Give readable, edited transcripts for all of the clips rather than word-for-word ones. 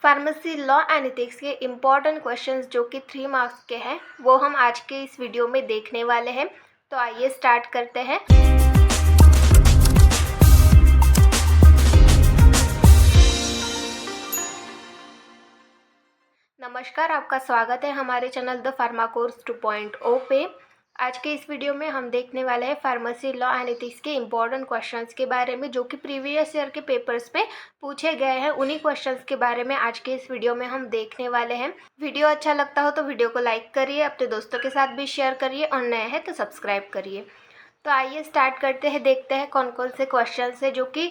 Pharmacy law and ethics के important questions जो कि 3 मार्क्स के हैं वो हम आज के इस वीडियो में देखने वाले हैं। तो आइए स्टार्ट करते हैं। नमस्कार, आपका स्वागत है हमारे चैनल द फार्मा कोर्स 2.0 पे। आज के इस वीडियो में हम देखने वाले हैं फार्मेसी लॉ एंड एथिक्स के इम्पॉर्टेंट क्वेश्चंस के बारे में जो कि प्रीवियस ईयर के पेपर्स पे पूछे गए हैं। उन्हीं क्वेश्चंस के बारे में आज के इस वीडियो में हम देखने वाले हैं। वीडियो अच्छा लगता हो तो वीडियो को लाइक करिए, अपने दोस्तों के साथ भी शेयर करिए और नए हैं तो सब्सक्राइब करिए। तो आइए स्टार्ट करते हैं, देखते हैं कौन कौन से क्वेश्चन है जो कि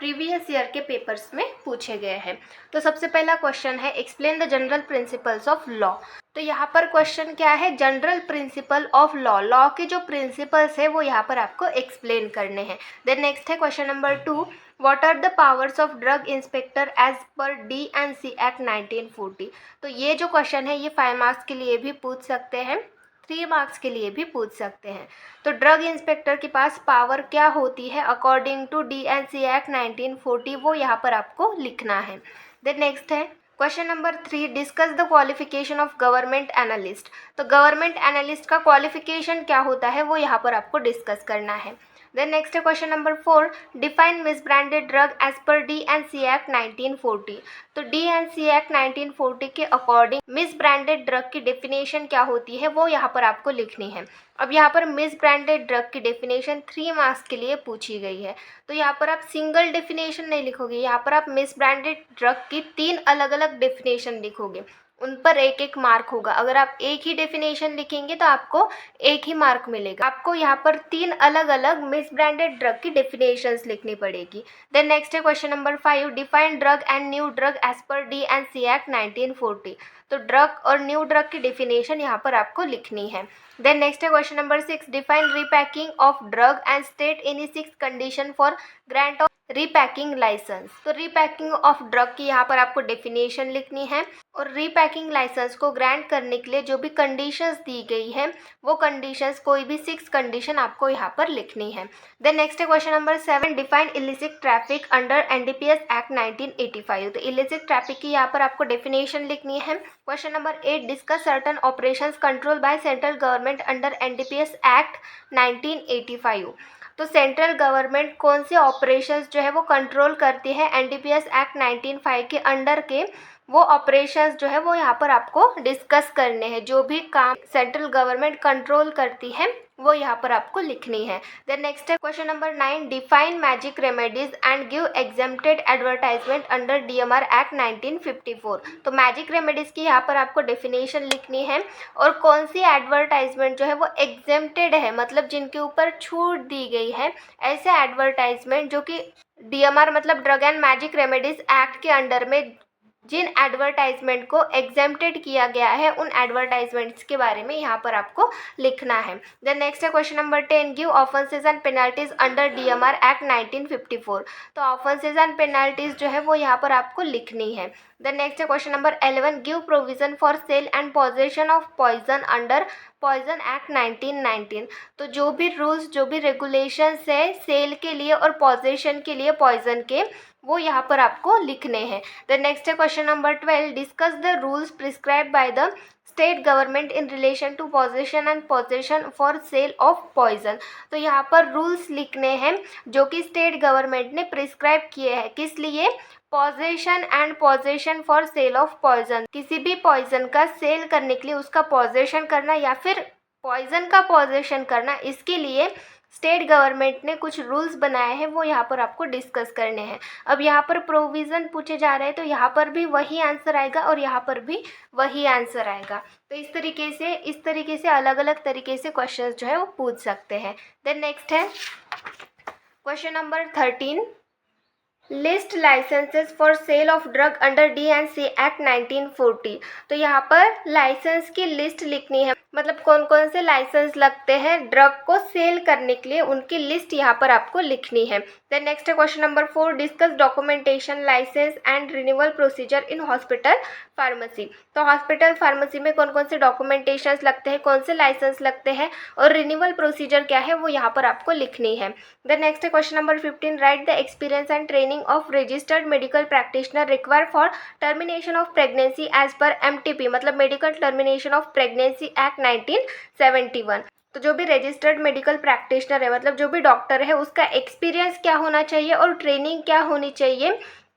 प्रीवियस ईयर के पेपर्स में पूछे गए हैं। तो सबसे पहला क्वेश्चन है explain the general principles of law. तो यहाँ पर क्वेश्चन क्या है, general principle of law. Law के जो प्रिंसिपल्स है वो यहाँ पर आपको एक्सप्लेन करने हैं। देन नेक्स्ट है question number 2, what are the powers of drug inspector as per DNC act 1940। तो ये जो क्वेश्चन है ये 5 मार्क्स के लिए भी पूछ सकते हैं, 3 मार्क्स के लिए भी पूछ सकते हैं। तो ड्रग इंस्पेक्टर के पास पावर क्या होती है अकॉर्डिंग टू DNC एक्ट 1940, वो यहाँ पर आपको लिखना है। देन नेक्स्ट है question number 3, discuss the qualification of government analyst. तो गवर्नमेंट एनालिस्ट का क्वालिफिकेशन क्या होता है वो यहाँ पर आपको डिस्कस करना है। देन नेक्स्ट है question number 4, define misbranded drug as per DNC act 1940। तो DNC एक्ट 1940 के अकॉर्डिंग मिसब्रांडेड ड्रग की डेफिनेशन क्या होती है वो यहाँ पर आपको लिखनी है। अब यहाँ पर मिसब्रांडेड ड्रग की डेफिनेशन 3 मार्क्स के लिए पूछी गई है। तो यहाँ पर आप सिंगल डेफिनेशन नहीं लिखोगे, यहाँ पर आप मिसब्रांडेड ड्रग की 3 अलग अलग डेफिनेशन लिखोगे, उन पर एक एक मार्क होगा। अगर आप एक ही डेफिनेशन लिखेंगे तो आपको एक ही मार्क मिलेगा। आपको यहाँ पर 3 अलग अलग मिसब्रांडेड ड्रग की डेफिनेशंस लिखनी पड़ेगी। देन नेक्स्ट है question number 5, define drug and new drug as per DNC act 1940। तो ड्रग और न्यू ड्रग की डेफिनेशन यहाँ पर आपको लिखनी है। देन नेक्स्ट है question number 6, define repacking of drug and state any 6 condition for grant of repacking license. तो रीपैकिंग ऑफ ड्रग की यहाँ पर आपको डेफिनेशन लिखनी है और रीपैकिंग लाइसेंस को ग्रांट करने के लिए जो भी कंडीशंस दी गई है वो कंडीशंस कोई भी 6 कंडीशन आपको यहाँ पर लिखनी है। देन नेक्स्ट है question number 7, define illicit traffic under NDPS act 1985। तो इलिसिट ट्रैफिक की यहाँ पर आपको डेफिनेशन लिखनी है। Question number 8, discuss certain operations control by central government under NDPS act 1985। तो सेंट्रल गवर्नमेंट कौन से ऑपरेशंस जो है वो कंट्रोल करती है NDPS एक्ट 1905 के अंडर के, वो ऑपरेशंस जो है वो यहाँ पर आपको डिस्कस करने हैं। जो भी काम सेंट्रल गवर्नमेंट कंट्रोल करती है वो यहाँ पर आपको लिखनी है। देन नेक्स्ट है question number 9, define magic remedies and give exempted advertisement under DMR act 1954। तो मैजिक रेमेडीज की यहाँ पर आपको डेफिनेशन लिखनी है और कौन सी एडवर्टाइजमेंट जो है वो एग्जेम्प्टेड है, मतलब जिनके ऊपर छूट दी गई है, ऐसे एडवर्टाइजमेंट जो कि DMR मतलब drug and magic remedies act के अंडर में जिन एडवर्टाइजमेंट को एग्जेम्प्टेड किया गया है उन एडवर्टाइजमेंट्स के बारे में यहाँ पर आपको लिखना है। देन नेक्स्ट है question number 10, give offences and penalties under DMR act 1954। तो ऑफेंसेस एंड पेनल्टीज जो है वो यहाँ पर आपको लिखनी है। देन नेक्स्ट है question number 11, give provision for sale and possession of poison under poison act 1919। तो जो भी रूल्स जो भी रेगुलेशंस है सेल के लिए और पोजेशन के लिए पॉइजन के, वो यहाँ पर आपको लिखने हैं। देन नेक्स्ट है question number 12, discuss the rules prescribe by the state government in relation to possession and possession for sale of poison. तो यहाँ पर रूल्स लिखने हैं जो कि स्टेट गवर्नमेंट ने प्रिस्क्राइब किए हैं, किस लिए, possession and possession for sale of poison. किसी भी पॉइजन का सेल करने के लिए उसका पॉजेशन करना या फिर पॉइजन का पॉजेशन करना, इसके लिए स्टेट गवर्नमेंट ने कुछ रूल्स बनाए हैं, वो यहाँ पर आपको डिस्कस करने हैं। अब यहाँ पर प्रोविज़न पूछे जा रहे हैं तो यहाँ पर भी वही आंसर आएगा और यहाँ पर भी वही आंसर आएगा। तो इस तरीके से अलग अलग तरीके से क्वेश्चंस जो है वो पूछ सकते हैं। देन नेक्स्ट है question number 13, list licenses for sale of drug under DNC act 1940। तो यहाँ पर लाइसेंस की लिस्ट लिखनी है, मतलब कौन कौन से लाइसेंस लगते हैं ड्रग को सेल करने के लिए, उनकी लिस्ट यहाँ पर आपको लिखनी है। देन नेक्स्ट है question number 4, discuss documentation, license and renewal procedure in hospital pharmacy. तो हॉस्पिटल फार्मेसी में कौन कौन से डॉक्यूमेंटेशंस लगते हैं, कौन से लाइसेंस लगते हैं और रिन्यूअल प्रोसीजर क्या है वो यहाँ पर आपको लिखनी है। देन नेक्स्ट है question number 15, write the experience and training of registered medical practitioner required for termination of pregnancy as per MTP, मतलब medical termination of pregnancy act 1971। तो जो भी रजिस्टर्ड मेडिकल प्रैक्टिशनर है, मतलब जो भी डॉक्टर है, उसका एक्सपीरियंस क्या होना चाहिए और ट्रेनिंग क्या होनी चाहिए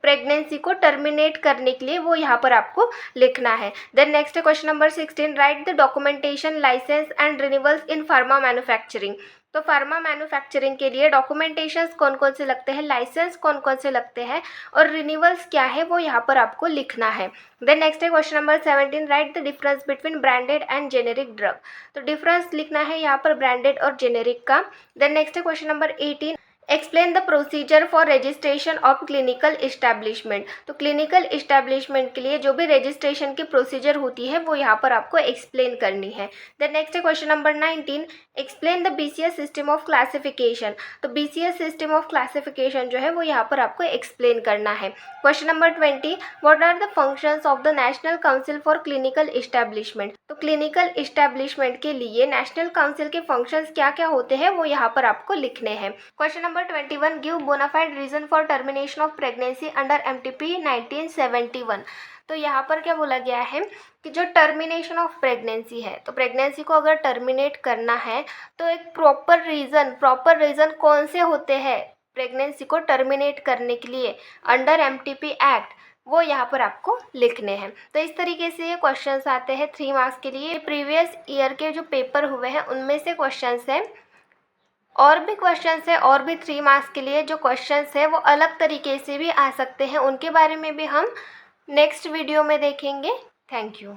प्रेगनेंसी को टर्मिनेट करने के लिए, वो यहाँ पर आपको लिखना है। देन नेक्स्ट है question number 16, write the documentation, license and renewals in pharma manufacturing. तो फार्मा मैन्युफैक्चरिंग के लिए डॉक्यूमेंटेशंस कौन कौन से लगते हैं, लाइसेंस कौन कौन से लगते हैं और रिन्यूअल्स क्या है वो यहाँ पर आपको लिखना है। देन नेक्स्ट है question number 17, right the difference between branded and generic drug. तो डिफरेंस लिखना है यहाँ पर ब्रांडेड और जेनेरिक का। देन नेक्स्ट है question number 18, explain the procedure for registration of clinical establishment. तो क्लिनिकल इस्टेब्लिशमेंट के लिए जो भी रजिस्ट्रेशन की प्रोसीजर होती है वो यहाँ पर आपको एक्सप्लेन करनी है। देन नेक्स्ट है question number 19, explain the BCS system of classification. तो BCS सिस्टम ऑफ क्लासिफिकेशन जो है वो यहाँ पर आपको एक्सप्लेन करना है। Question number 20, what are the functions of the national council for clinical establishment. तो क्लिनिकल इस्टेब्लिशमेंट के लिए नेशनल काउंसिल के फंक्शंस क्या क्या होते हैं वो यहाँ पर आपको लिखने हैं। Question number 21, give bona fide reason for termination of pregnancy under MTP 1971। तो यहाँ पर क्या बोला गया है कि जो टर्मिनेशन ऑफ प्रेगनेंसी है, तो प्रेगनेंसी को अगर टर्मिनेट करना है तो एक प्रॉपर रीज़न कौन से होते हैं प्रेगनेंसी को टर्मिनेट करने के लिए अंडर MTP एक्ट, वो यहाँ पर आपको लिखने हैं। तो इस तरीके से ये क्वेश्चंस आते हैं 3 मार्क्स के लिए। प्रीवियस ईयर के जो पेपर हुए हैं उनमें से क्वेश्चंस हैं, और भी क्वेश्चंस है, और भी 3 मार्क्स के लिए जो क्वेश्चंस है वो अलग तरीके से भी आ सकते हैं, उनके बारे में भी हम नेक्स्ट वीडियो में देखेंगे। Thank you.